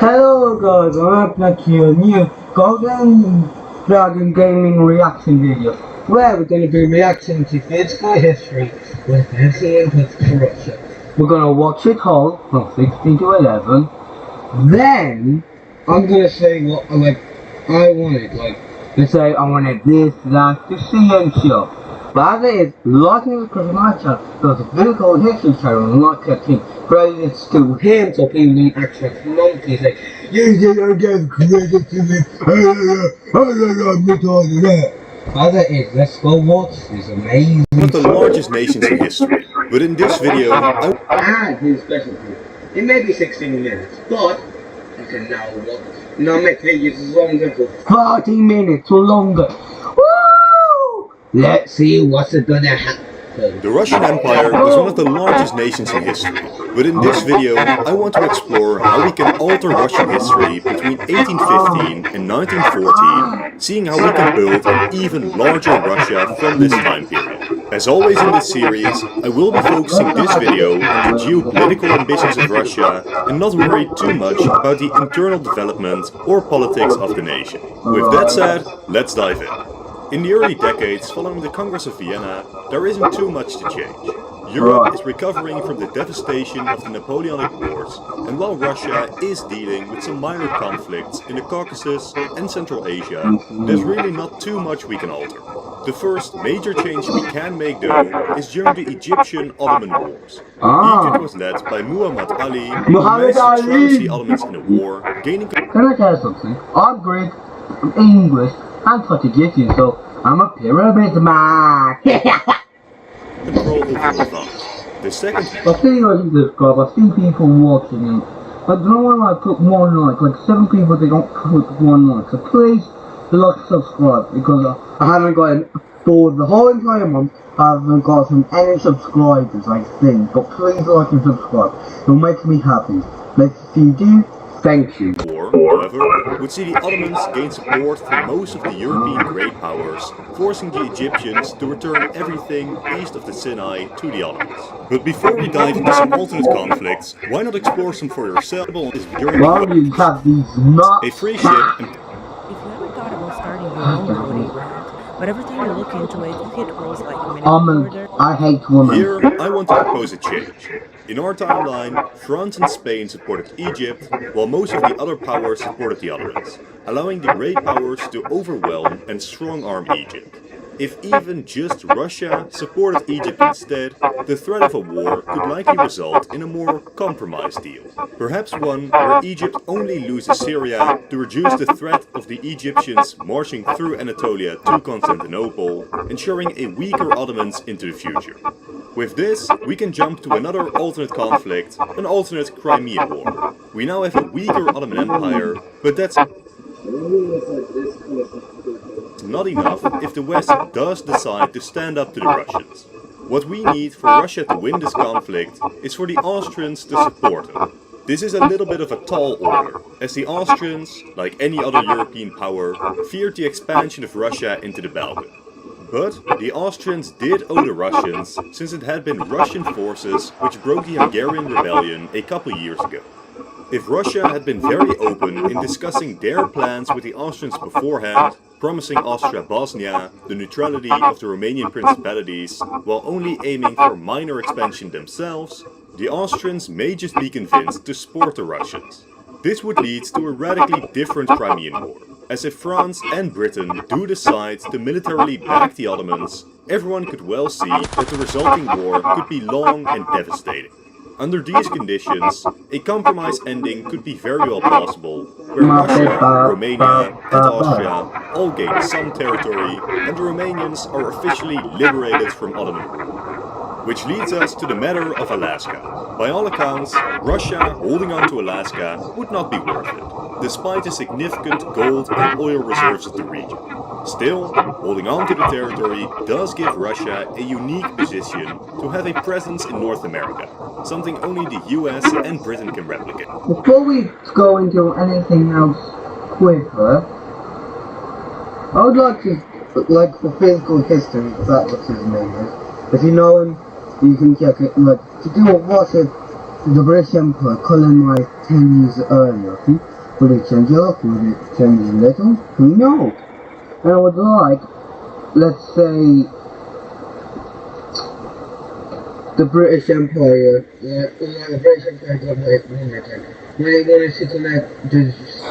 Hello guys, I'm Upnak here, new Golden Dragon Gaming reaction video, where we're going to be reacting to physical history with heavy inputs to Russia. We're going to watch it all, from 16 to 11, then I'm going to say what I wanted, let's say I wanted this, that, to see and show. But as it is, like me because my channel, there's a physical history channel and like catching credits to him so people don't actually phenomenally say, you didn't get credit to me, I'm not on that. As it is, let's go watch this amazing One of the largest nations in history, but in this video, and his specialty. It may be 16 minutes, but you can now watch. Now make videos longer for 40 minutes or longer. Woo! Let's see what's gonna happen. the Russian Empire was one of the largest nations in history. But in this video, I want to explore how we can alter Russian history between 1815 and 1914, seeing how we can build an even larger Russia from this time period. As always in this series, I will be focusing this video on the geopolitical ambitions of Russia and not worry too much about the internal development or politics of the nation. With that said, let's dive in. In the early decades following the Congress of Vienna, there isn't too much to change. Europe is recovering from the devastation of the Napoleonic Wars, and while Russia is dealing with some minor conflicts in the Caucasus and Central Asia, there's really not too much we can alter. The first major change we can make though is during the Egyptian-Ottoman Wars. Egypt was led by Muhammad Ali, who managed to trounce the Ottomans in a war, gaining... Can I tell you something? I'm Greek, I'm English, I'm Egyptian, so I'm a pyramid man. control over Levant. The second... I've seen you subscribe, I've seen people watching it. I don't want to put one like 7 people they don't put one like. So please, subscribe, because I haven't gotten, for the whole entire month, I haven't gotten any subscribers, I think. But please like and subscribe, it'll make me happy. If you do, thank you. War, however, would see the Ottomans gain support from most of the European great powers, forcing the Egyptians to return everything east of the Sinai to the Ottomans. But before we dive into some alternate conflicts, why not explore some for yourself during a free ship and... If you ever thought about starting your own coding brand, but every time you look into it, you hit roles like minute order. I hate women. Here, I want to propose a change. In our timeline, France and Spain supported Egypt, while most of the other powers supported the Ottomans, allowing the great powers to overwhelm and strong-arm Egypt. If even just Russia supported Egypt instead, the threat of a war could likely result in a more compromised deal. Perhaps one where Egypt only loses Syria to reduce the threat of the Egyptians marching through Anatolia to Constantinople, ensuring a weaker Ottomans into the future. With this, we can jump to another alternate conflict, an alternate Crimean War. We now have a weaker Ottoman Empire, but that's not enough if the West does decide to stand up to the Russians. What we need for Russia to win this conflict is for the Austrians to support them. This is a little bit of a tall order, as the Austrians, like any other European power, feared the expansion of Russia into the Balkan. But the Austrians did owe the Russians, since it had been Russian forces which broke the Hungarian rebellion a couple years ago. If Russia had been very open in discussing their plans with the Austrians beforehand, promising Austria-Bosnia the neutrality of the Romanian principalities while only aiming for minor expansion themselves, the Austrians may just be convinced to support the Russians. This would lead to a radically different Crimean War, as if France and Britain do decide to militarily back the Ottomans, everyone could well see that the resulting war could be long and devastating. Under these conditions, a compromise ending could be very well possible, where Russia, Romania and Austria all gain some territory and the Romanians are officially liberated from Ottoman rule. Which leads us to the matter of Alaska. By all accounts, Russia holding on to Alaska would not be worth it, despite the significant gold and oil reserves of the region. Still, holding on to the territory does give Russia a unique position to have a presence in North America, something only the US and Britain can replicate. Before we go into anything else quicker, I would like to, for physical history, if that's what his name is. If you know him, you can check it, to do what Russia, the British Empire colonized 10 years earlier, okay? Will it change up? Will it change a little? Who knows? And I would like, let's say, the British Empire, the British Empire dominated the England. They wanted to connect the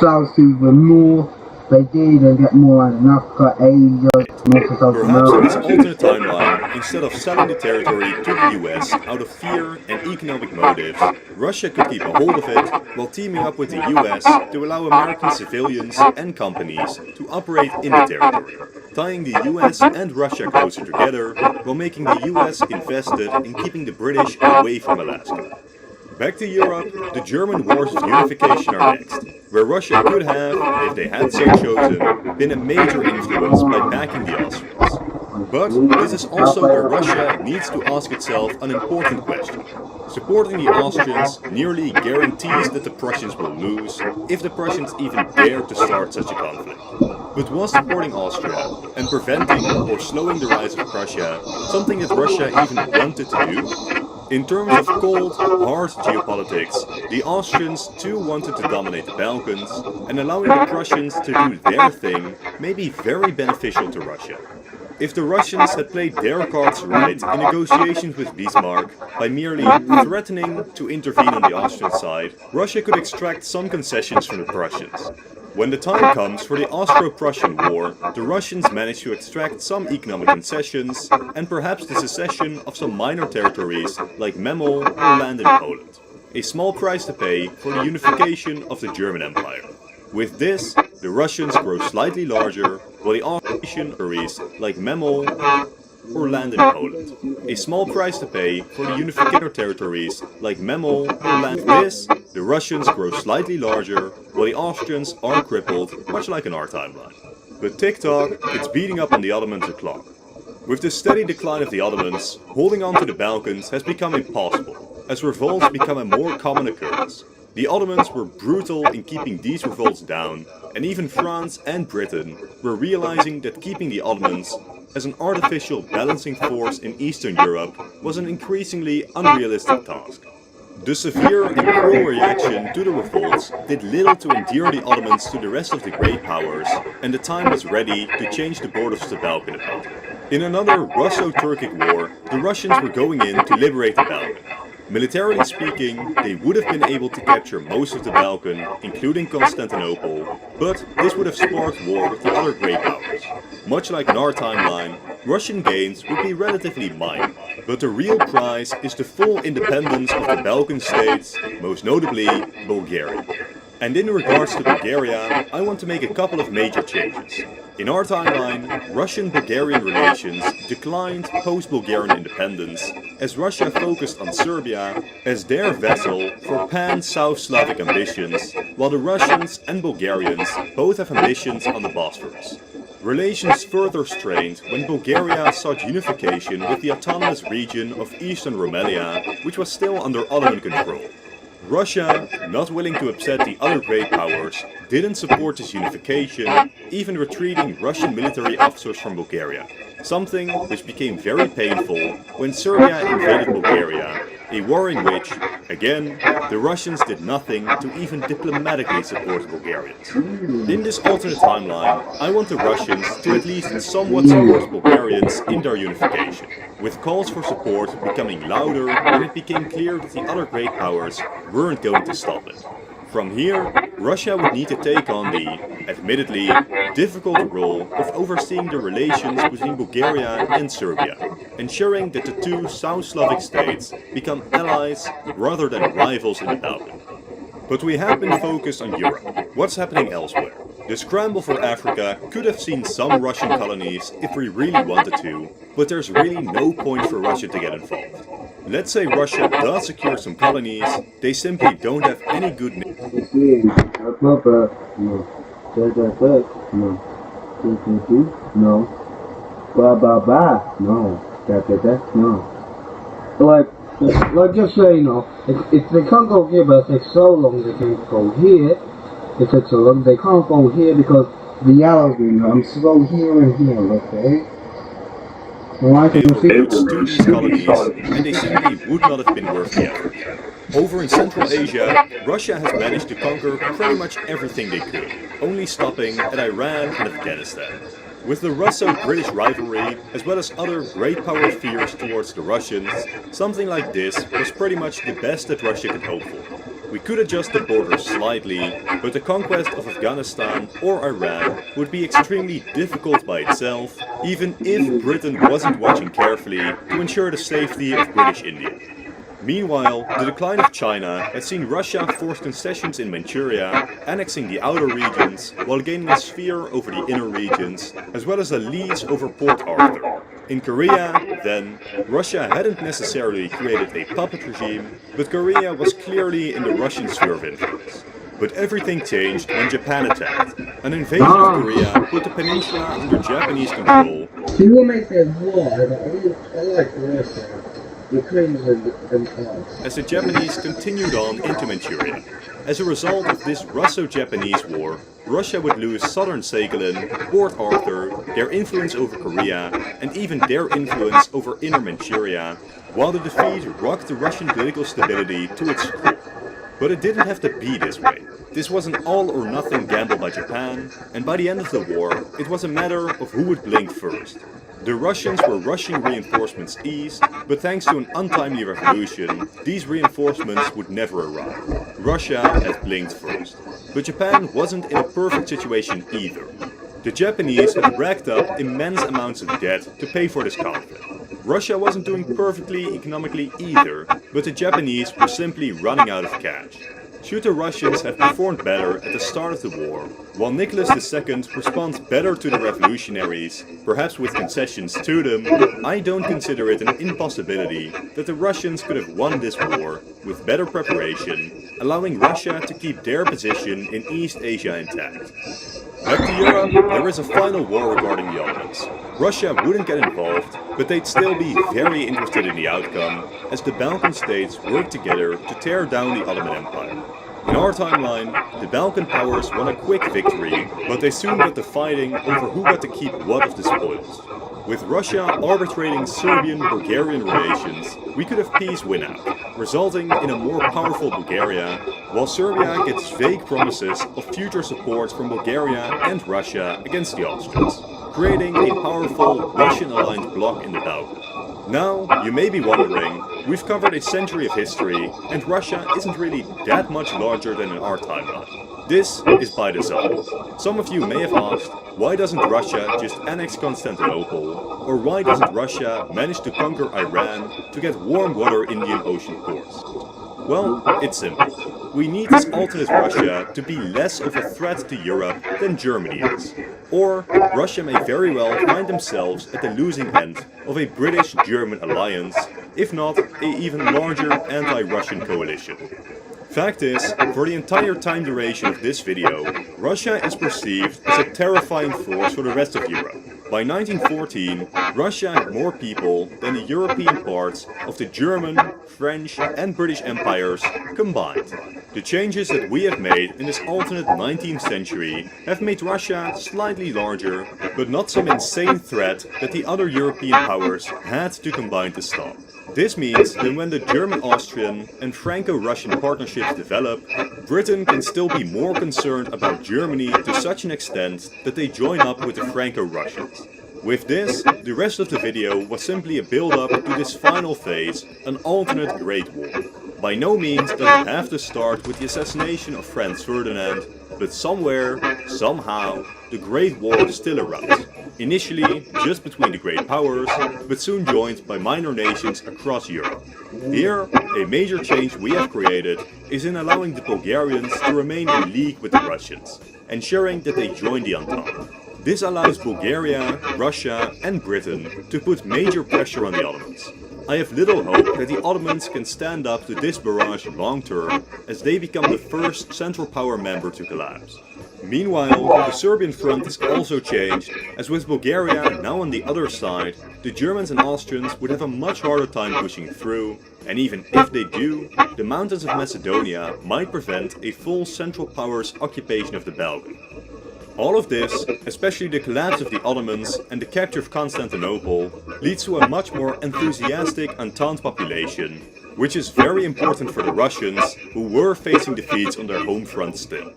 south to the north. They did and get more land in Africa, Asia, North and South Perhaps in this America. alternate timeline, instead of selling the territory to the US out of fear and economic motives, Russia could keep a hold of it while teaming up with the US to allow American civilians and companies to operate in the territory, tying the US and Russia closer together while making the US invested in keeping the British away from Alaska. Back to Europe, the German Wars of Unification are next, where Russia could have, if they had so chosen, been a major influence by backing the Austrians. But this is also where Russia needs to ask itself an important question. Supporting the Austrians nearly guarantees that the Prussians will lose, if the Prussians even dare to start such a conflict. But was supporting Austria and preventing or slowing the rise of Prussia something that Russia even wanted to do? In terms of cold, hard geopolitics, the Austrians too wanted to dominate the Balkans, and allowing the Prussians to do their thing may be very beneficial to Russia. If the Russians had played their cards right in negotiations with Bismarck by merely threatening to intervene on the Austrian side, Russia could extract some concessions from the Prussians. When the time comes for the Austro-Prussian War, the Russians managed to extract some economic concessions and perhaps the secession of some minor territories like Memel or land in Poland. A small price to pay for the unification of the German Empire. With this, the Russians grow slightly larger, while the Austrian territories like Memel or land in Poland. A small price to pay for the unification of territories like Memel or land. With this, the Russians grow slightly larger, while the Austrians are crippled, much like in our timeline. But tick-tock, it's beating up on the Ottomans o'clock. With the steady decline of the Ottomans, holding on to the Balkans has become impossible, as revolts become a more common occurrence. The Ottomans were brutal in keeping these revolts down, and even France and Britain were realizing that keeping the Ottomans as an artificial balancing force in Eastern Europe was an increasingly unrealistic task. The severe and cruel reaction to the revolts did little to endear the Ottomans to the rest of the great powers, and the time was ready to change the borders of the Balkan a bit. In another Russo-Turkic war, the Russians were going in to liberate the Balkan. Militarily speaking, they would have been able to capture most of the Balkan, including Constantinople, but this would have sparked war with the other great powers. Much like in our timeline, Russian gains would be relatively minor, but the real prize is the full independence of the Balkan states, most notably Bulgaria. And in regards to Bulgaria, I want to make a couple of major changes. In our timeline, Russian-Bulgarian relations declined post-Bulgarian independence as Russia focused on Serbia as their vessel for pan-South Slavic ambitions, while the Russians and Bulgarians both have ambitions on the Bosphorus. Relations further strained when Bulgaria sought unification with the autonomous region of Eastern Rumelia, which was still under Ottoman control. Russia, not willing to upset the other great powers, didn't support this unification, even retreating Russian military officers from Bulgaria, something which became very painful when Serbia invaded Bulgaria, a war in which, again, the Russians did nothing to even diplomatically support the Bulgarians. In this alternate timeline, I want the Russians to at least somewhat support the Bulgarians in their unification, with calls for support becoming louder when it became clear that the other great powers weren't going to stop it. From here, Russia would need to take on the, admittedly, difficult role of overseeing the relations between Bulgaria and Serbia, ensuring that the two South Slavic states become allies rather than rivals in the Balkan. But we have been focused on Europe. What's happening elsewhere? The scramble for Africa could have seen some Russian colonies if we really wanted to, but there's really no point for Russia to get involved. Let's say Russia does secure some colonies, they simply don't have any good Like just so you know, if they can't go here, but it takes so long, they can't go here. It takes so long, they can't go here because the yellow's green. I'm so here and here, okay? Alright, They you can were see. routes to these colonies, and they simply would not have been worth the effort. Over in Central Asia, Russia has managed to conquer pretty much everything they could, only stopping at Iran and Afghanistan. With the Russo-British rivalry, as well as other great power fears towards the Russians, something like this was pretty much the best that Russia could hope for. We could adjust the borders slightly, but the conquest of Afghanistan or Iran would be extremely difficult by itself, even if Britain wasn't watching carefully to ensure the safety of British India. Meanwhile, the decline of China had seen Russia force concessions in Manchuria, annexing the outer regions while gaining a sphere over the inner regions, as well as a lease over Port Arthur. In Korea, then, Russia hadn't necessarily created a puppet regime, but Korea was clearly in the Russian sphere of influence. But everything changed when Japan attacked. An invasion of Korea put the peninsula under Japanese control. See what makes it war? I like Russia. Ukrainians themselves. As the Japanese continued on into Manchuria. As a result of this Russo-Japanese war, Russia would lose southern Sakhalin, Port Arthur, their influence over Korea, and even their influence over inner Manchuria, while the defeat rocked the Russian political stability to its core. But it didn't have to be this way. This was an all-or-nothing gamble by Japan, and by the end of the war, it was a matter of who would blink first. The Russians were rushing reinforcements east, but thanks to an untimely revolution, these reinforcements would never arrive. Russia had blinked first. But Japan wasn't in a perfect situation either. The Japanese had racked up immense amounts of debt to pay for this conflict. Russia wasn't doing perfectly economically either, but the Japanese were simply running out of cash. Should the Russians have performed better at the start of the war, while Nicholas II responds better to the revolutionaries, perhaps with concessions to them, I don't consider it an impossibility that the Russians could have won this war with better preparation, allowing Russia to keep their position in East Asia intact. Back to Europe, there is a final war regarding the Ottomans. Russia wouldn't get involved, but they'd still be very interested in the outcome, as the Balkan states worked together to tear down the Ottoman Empire. In our timeline, the Balkan powers won a quick victory, but they soon got to fighting over who got to keep what of the spoils. With Russia arbitrating Serbian-Bulgarian relations, we could have peace win out, resulting in a more powerful Bulgaria, while Serbia gets vague promises of future support from Bulgaria and Russia against the Austrians, creating a powerful Russian-aligned bloc in the Balkan. Now, you may be wondering, we've covered a century of history, and Russia isn't really that much larger than in our timeline. This is by design. Some of you may have asked, why doesn't Russia just annex Constantinople, or why doesn't Russia manage to conquer Iran to get warm water Indian Ocean ports? Well, it's simple. We need this alternate Russia to be less of a threat to Europe than Germany is. Or Russia may very well find themselves at the losing end of a British-German alliance, if not an even larger anti-Russian coalition. Fact is, for the entire time duration of this video, Russia is perceived as a terrifying force for the rest of Europe. By 1914, Russia had more people than the European parts of the German, French and British empires combined. The changes that we have made in this alternate 19th century have made Russia slightly larger, but not some insane threat that the other European powers had to combine to stop. This means that when the German-Austrian and Franco-Russian partnerships develop, Britain can still be more concerned about Germany to such an extent that they join up with the Franco-Russians. With this, the rest of the video was simply a build-up to this final phase, an alternate Great War. By no means does it have to start with the assassination of Franz Ferdinand, but somewhere, somehow, the Great War still erupts. Initially just between the great powers, but soon joined by minor nations across Europe. Here, a major change we have created is in allowing the Bulgarians to remain in league with the Russians, ensuring that they join the Entente. This allows Bulgaria, Russia and Britain to put major pressure on the Ottomans. I have little hope that the Ottomans can stand up to this barrage long term, as they become the first Central Power member to collapse. Meanwhile, the Serbian front has also changed, as with Bulgaria now on the other side, the Germans and Austrians would have a much harder time pushing through, and even if they do, the mountains of Macedonia might prevent a full Central Powers occupation of the Balkan. All of this, especially the collapse of the Ottomans and the capture of Constantinople, leads to a much more enthusiastic Entente population, which is very important for the Russians, who were facing defeats on their home front still.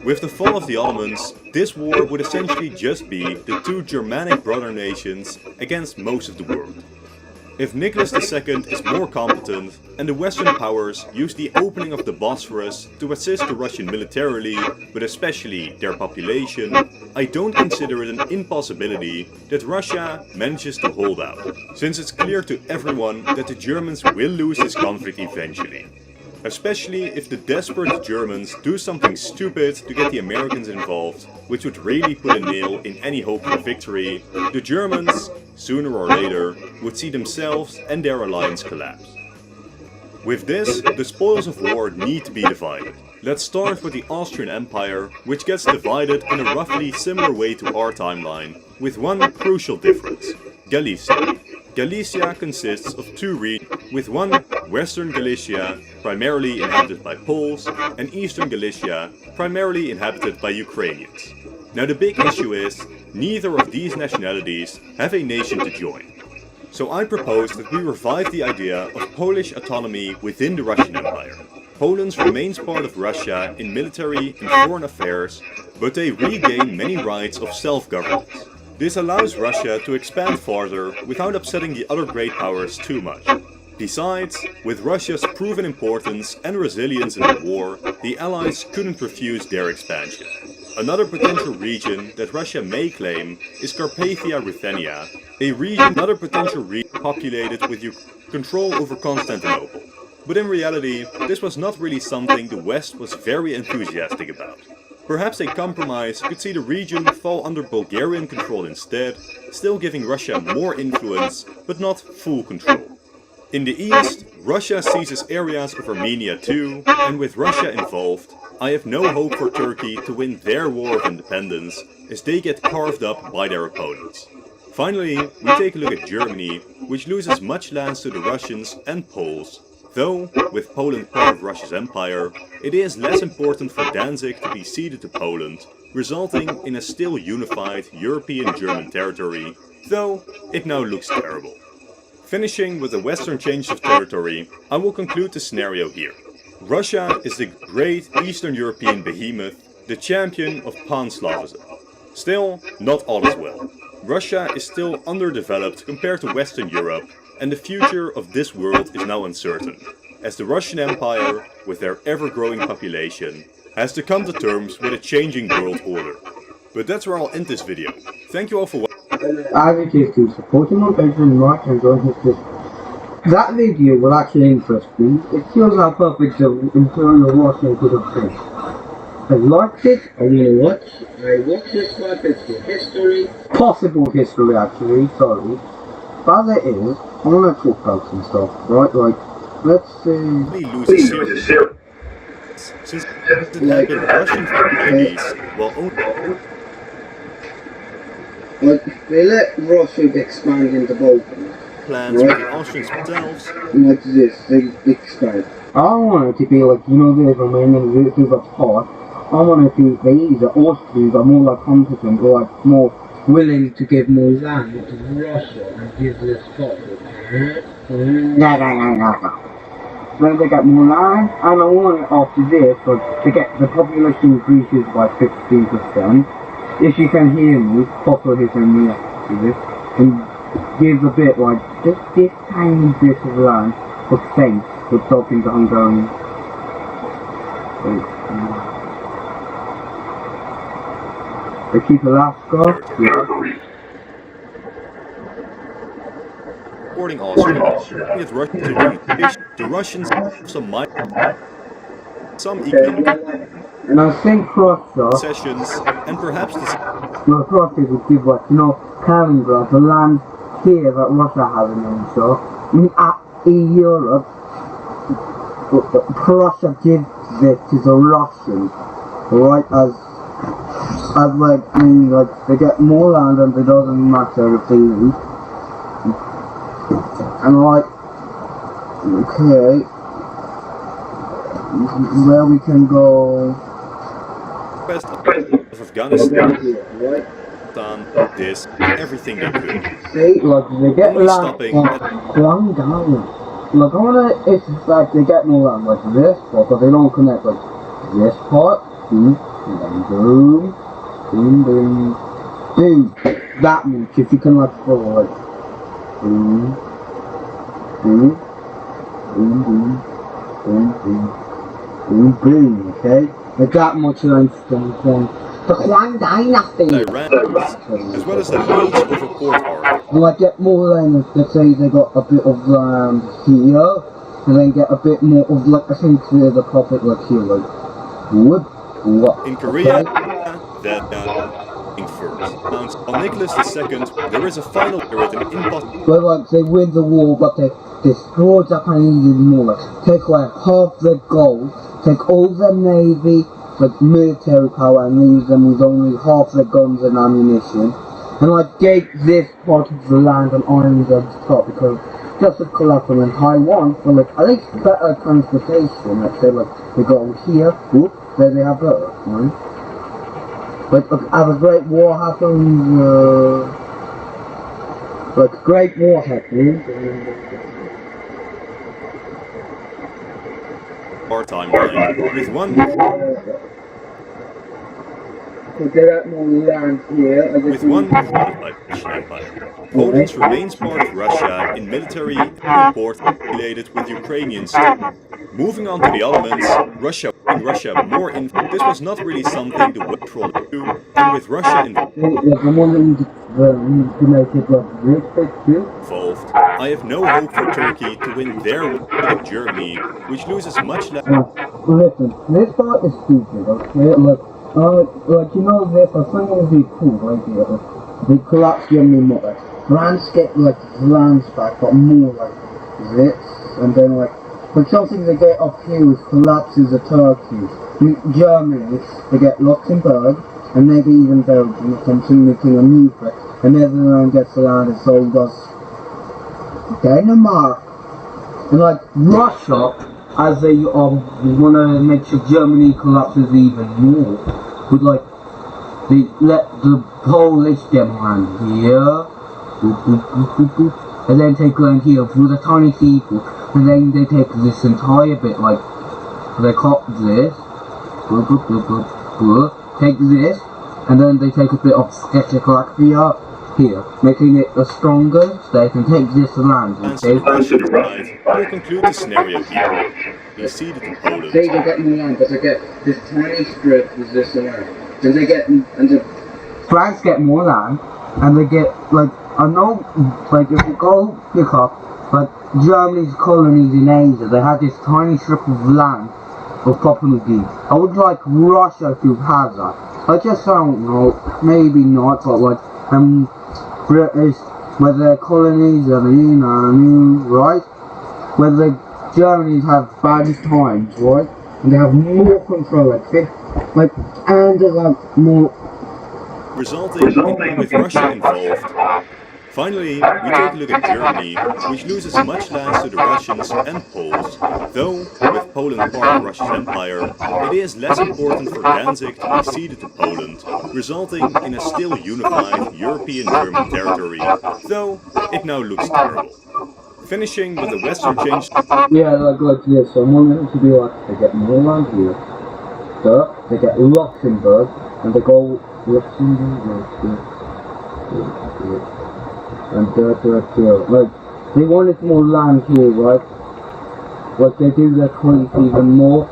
With the fall of the Ottomans, this war would essentially just be the two Germanic brother nations against most of the world. If Nicholas II is more competent and the Western powers use the opening of the Bosphorus to assist the Russian militarily, but especially their population, I don't consider it an impossibility that Russia manages to hold out, since it's clear to everyone that the Germans will lose this conflict eventually. Especially if the desperate Germans do something stupid to get the Americans involved, which would really put a nail in any hope for victory, the Germans, sooner or later, would see themselves and their alliance collapse. With this, the spoils of war need to be divided. Let's start with the Austrian Empire, which gets divided in a roughly similar way to our timeline, with one crucial difference: Galicia. Galicia consists of two regions, with one Western Galicia, primarily inhabited by Poles, and Eastern Galicia, primarily inhabited by Ukrainians. Now the big issue is, neither of these nationalities have a nation to join. So I propose that we revive the idea of Polish autonomy within the Russian Empire. Poland remains part of Russia in military and foreign affairs, but they regain many rights of self-governance. This allows Russia to expand farther without upsetting the other great powers too much. Besides, with Russia's proven importance and resilience in the war, the Allies couldn't refuse their expansion. Another potential region that Russia may claim is Carpathia-Ruthenia, another potential region populated with control over Constantinople. But in reality, this was not really something the West was very enthusiastic about. Perhaps a compromise could see the region fall under Bulgarian control instead, still giving Russia more influence, but not full control. In the east, Russia seizes areas of Armenia too, and with Russia involved, I have no hope for Turkey to win their war of independence, as they get carved up by their opponents. Finally, we take a look at Germany, which loses much land to the Russians and Poles. Though, with Poland part of Russia's empire, it is less important for Danzig to be ceded to Poland, resulting in a still unified European German territory, though it now looks terrible. Finishing with a western change of territory, I will conclude the scenario here. Russia is the great Eastern European behemoth, the champion of Pan-Slavism. Still, not all is well. Russia is still underdeveloped compared to Western Europe, and the future of this world is now uncertain, as the Russian Empire, with their ever-growing population, has to come to terms with a changing world order. But that's where I'll end this video. Thank you all for watching. I would just to support him on Patreon, like and join his Discord. That video will actually interest me. It shows how perfect the Imperial Russian could have been. I liked it, I really watched it for its history. Possible history actually, sorry. But as it is, I want to talk about some stuff, right? Like, let's We lose a series. Since it had been Russian for decades, while only like, they let Russia expand into Balkans. plans for the Austrians themselves. Like this, they expand. I want it to be like, you know, there's Romania, there's a part. I want it to be the Austrians are more like competent or like more willing to give more land to Russia and give this part. No. Then they get more land, and I want it after this, but to get the population increases by 15%. If you can hear me, Papa is in me after this, and give a bit like just this tiny bit of land for space for stopping the Hungarian. They keep Alaska. Yeah. Supporting Austria, with Russia the Russians have some economic And I think Russia, concessions, and perhaps the Russia would give like, you know, Kaliningrad, the land here that Russia has in it, in Europe, Russia gives it to the Russians, right, as like, I mean, like, they get more land and it doesn't matter if they lose. And like, okay, where we can go, West of Afghanistan, this, everything they could, See, look, they get only land stopping at long down. Look, I wanna, it's like they get more land like this part, but they don't connect like this part, boom, and then boom, boom, boom, boom. That much, if you can like follow like, boom, boom, boom, boom, boom, boom, boom, boom, okay? Like that much limestone from the Huang Dynasty. Iran, as well as the leads over Port Arthur. Do I get more land, let's say they got a bit of land here, and then get a bit more of like, I think there's a profit like here, like wood, what? In Korea, Okay? that first. On Nicholas II, there is a final written impossible. But like they win the war, but they destroy Japanese even more. Like, take away half the gold, take all the navy, like military power, and leave them with only half the guns and ammunition. And like gave this part of the land an island at the top because just as collateral in Taiwan for like at least better transportation. Let's say like they go here, whoop, there they have better, right? But as a great war happens, like great war happens. Our timeline with one with one Russian Empire. Poland remains part of Russia in military and port related with Ukrainian state. Moving on to the elements, Russia more in. This was not really something the West wanted to do, and with Russia involved, I have no hope for Turkey to win their war against Germany, which loses much less. Listen, this part is stupid, okay? Like you know this, I think it would be cool right here. They collapse Germany more. France get like lands back, but more like this, and then like, but something they get up here is collapses the Turkey. Germany, they get Luxembourg, and maybe even Belgium, or something making a new threat, and everyone gets the land, and so does Denmark. And like Russia, as they want to make sure Germany collapses even more, would like they let the Polish get land here, boop, boop, boop, boop, boop, and then take land here with a tiny seaport, and then they take this entire bit, like they cut this, boop, boop, boop, boop, boop, take this, and then they take a bit of Czechoslovakia here, making it a stronger state and take this land. Okay? We'll conclude the scenario here. They ceded to Poland. They get more land, but they get this tiny strip with this land. Then they get, and the France get more land, and they get, like, I know, like, if you go pick up, like, Germany's colonies in Asia, they had this tiny strip of land of Papua New Guinea. I would like Russia to have that. I just don't know, maybe not, but like, British, where their colonies are in, right? Where the Germans have bad times, right? And they have more control, like, and they have more. Resulting in with Russia involved. Finally, we take a look at Germany, which loses much land to the Russians and Poles, though, with Poland part of Russia's empire, it is less important for Danzig to be ceded to Poland, resulting in a still unified European German territory, though it now looks terrible. Finishing with the western change. Yeah, like this, so I want it to be like, they get more land here, they get Luxembourg, and they go Luxembourg, and like, they wanted more land here, right? Like, they do their coins even more,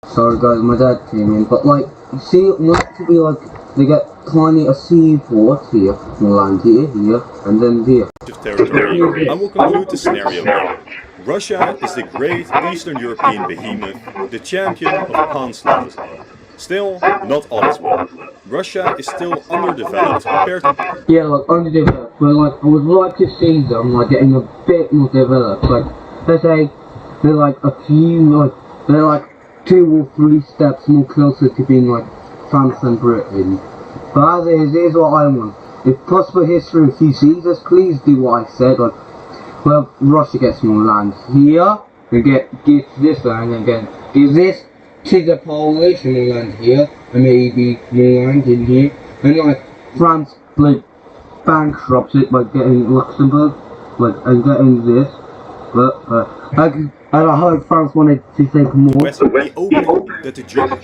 Sorry guys, my dad came in, but like, see, it wants to be like, they get tiny a seaport here, land here, and then here. Territory, I will conclude the scenario here. Russia is the great Eastern European behemoth, the champion of pan-Slavism. Still, not all is well. Russia is still underdeveloped compared to... Yeah, like underdeveloped, but like, I would like to see them like getting a bit more developed. Like, let's say, they're like a few, like, they're like 2 or 3 steps more closer to being like France and Britain. But as it is, here's what I want. If possible history, if you see this, please do what I said. Like, well, Russia gets more land here, and gives this land, and then gives this to the Polish, and more land here, and maybe more land in here. And like, France, like, bankrupts it by getting Luxembourg, like, and getting this. But, and I heard France wanted to take more. West will be open that the German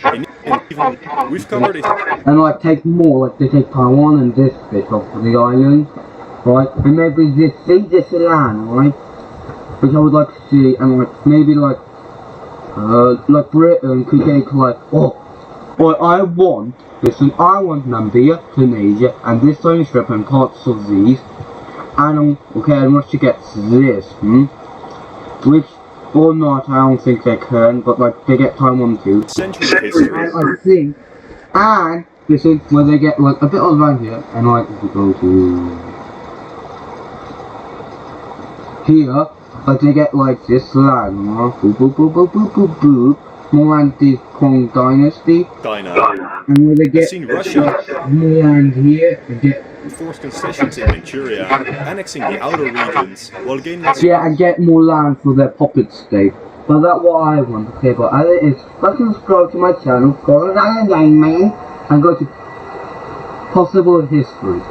and even we've covered it. And like take more, like they take Taiwan and this bit of the island, right? And maybe this land, right? Which I would like to see, and like maybe like Britain could take like, I want Namibia, Tunisia, and this Stony Strip and parts of these, and okay, and Russia gets this, which. Or not, I don't think they can, but like, they get Taiwan too. Century of history. And I think, and this is where they get like a bit of land here, and like, if you go to here, like they get like this land, boop boop boop boop boop boop boop, more land the Kong Dynasty, and where they get Russia more land here, they get forced concessions in Manchuria, annexing the outer regions, while gaining... Yeah, and get more land for their puppet state. But that's what I want, okay, but as it is, like subscribe to my channel, go to Gaming, and go to Possible History.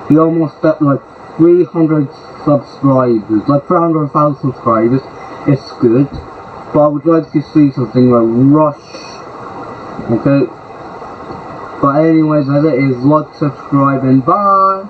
He almost at like 300 subscribers, like 300,000 subscribers. It's good, but I would like to see something like Rush, okay? But anyways, as it is, like, subscribe, and bye!